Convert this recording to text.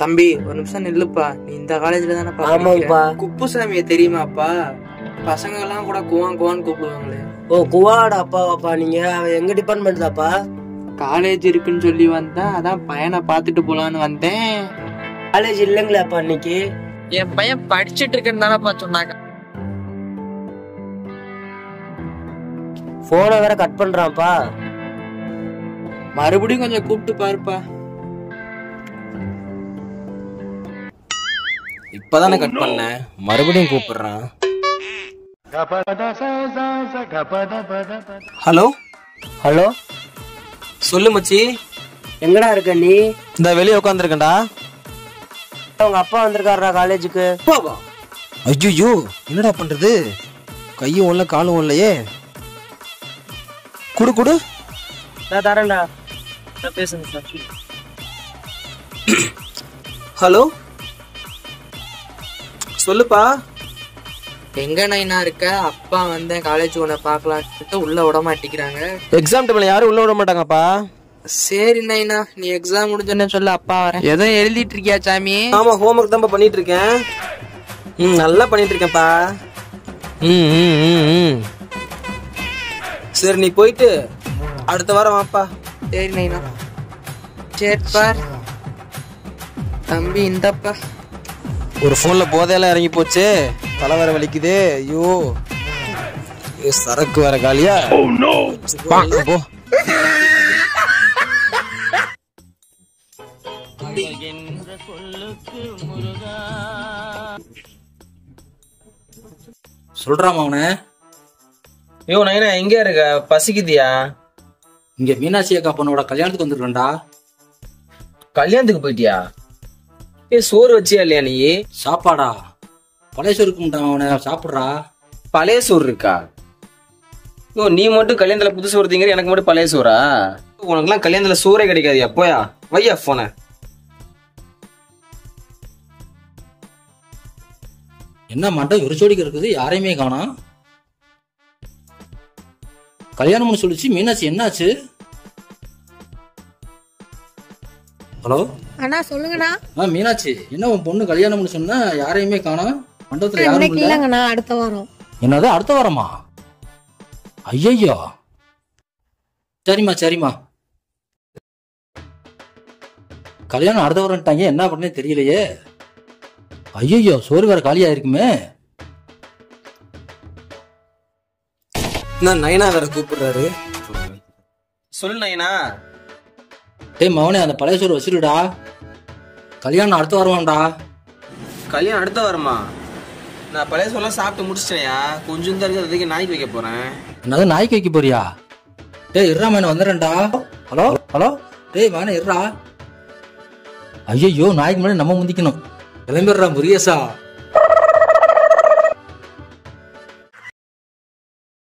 தம்பி ஒரு நிமிஷம் நில்லுப்பா. நீ இந்த காலேஜ்ல தானே? ஆமாப்பா. குப்புசாமியை தெரியுமாப்பா? பசங்க எல்லாம் கூட குவான் குவான்னு கூப்பிடுவாங்களே. ஓ குவாட அப்பாவாப்பா நீங்க? எங்க டிபார்ட்மெண்ட் தாப்பா? காலேஜ் இருக்குன்னு சொல்லி வந்தேன், அதான் பையனை பாத்துட்டு போலான்னு வந்தேன். காலேஜ் இல்லைங்களாப்பா இன்னைக்கு? என் பையன் படிச்சுட்டு இருக்குன்னு தானப்பா சொன்னாங்க. போனை வேற கட் பண்றான்ப்பா. மறுபடியும் கொஞ்சம் கூப்பிட்டு பாருப்பா. இப்பதானே கட் பண்ணேன், மறுபடியும் கூப்பிடுறான். ஹலோ ஹலோ, சொல்லு மச்சி. எங்கடா இருக்க நீ? இந்த வெளியே உட்காந்துருக்கேன்டா. உங்க அப்பா வந்திருக்காருடா காலேஜுக்கு. ஐயோ என்னடா பண்றது, கையும் ஒண்ணு காலும் இல்லையே. குடு குடு. நான் தரேன்டா, பேசுங்க சார். ஹலோ சொல்லுப்பா. எங்க நைனா இருக்க? அப்பா வந்தேன் காலேஜ் உன்னை பாக்கலான்ட்டு உள்ள விட மாட்டேங்கிறாங்க. எக்ஸாம் டைம்ல யாரும் உள்ள விட மாட்டாங்கப்பா. சரி நைனா, நீ எக்ஸாம் முடிஞ்சோன்னு சொல்லு, அப்பா வரேன். ஏதோ எழுதிட்டு இருக்கியா சாமி? ஆமா, ஹோம்ஒர்க் தான் பண்ணிட்டு இருக்கேன். நல்லா பண்ணிட்டு இருக்கேன்ப்பா. சரி நீ போயிட்டு அடுத்த வாரம் வாப்பா. சரி நைனா. சரி பார் தம்பி, இந்தப்பா. ஒரு போன்ல போதையெல்லாம் இறங்கி போச்சு, தலை வேற வலிக்குது. ஐயோ சரக்கு வேற காலியா. போ. சொல்றாமா அவன. ஐயோ நைனா எங்க இருக்க? பசிக்குதியா? இங்க மீனாட்சி அக்கா பொண்ணோட கல்யாணத்துக்கு வந்துருக்கா. கல்யாணத்துக்கு போயிட்டியா? சோறு வச்சியா இல்லையா நீ? சாப்பாடா? பழைய சோறு இருக்கும்டா, அவனை சாப்பிடுறா. பழைய சோறு இருக்கா? ஓ நீ மட்டும் கல்யாணத்துல புது சோறு திங்கிற, எனக்கு மட்டும் பழைய சோறா? உனக்குலாம் கல்யாணத்துல சோறே கிடைக்காதியா? போயா வையா போன. என்ன மாட்டோம் ஒரு ஜோடிக்கு இருக்குது, யாரையுமே காணோம். கல்யாணம்னு சொல்லிச்சு மீனாட்சி, என்னாச்சு? ஹலோ அண்ணா சொல்லுங்கண்ணா. மீனாட்சி, என்ன உன் பொண்ணு கல்யாணம்னு சொன்னா யாரையுமே காணோம், மண்டபத்துல யாரும் இன்னைக்கு இல்லங்கண்ணா, அடுத்த வாரம். என்னது அடுத்த வாரமா? ஐயோ சரிம்மா சரிம்மா. கல்யாணம் அடுத்த வாரம்ட்டாங்க, என்ன பண்ணே தெரியலையே. ஐயோ சோறு வேற காலியா இருக்குமே. நைனா வேற கூப்பிடுறாரு. சொல்லு நைனா. டேய் மவனே, அந்த பழைய சோறு வச்சிருடா, கல்யாணம் அடுத்த வாரமாண்டா. கல்யாணம் அடுத்த வாரமா? நான் பழைய சோறுலாம் சாப்பிட்டு முடிச்சிட்டேயா, கொஞ்சம் தான் இருக்கு, அதுக்கு நாய்க்கு வைக்க போறேன். என்னது நாய்க்கு வைக்க போறியா? டேய் இருறா மவனே, வந்துடுறேன்டா. ஹலோ ஹலோ, டேய் மவனே இருறா. ஐயோ நாய்க்கு முன்னாடி நம்ம முந்திக்கணும். கிளம்பிடுறா முருகேசா.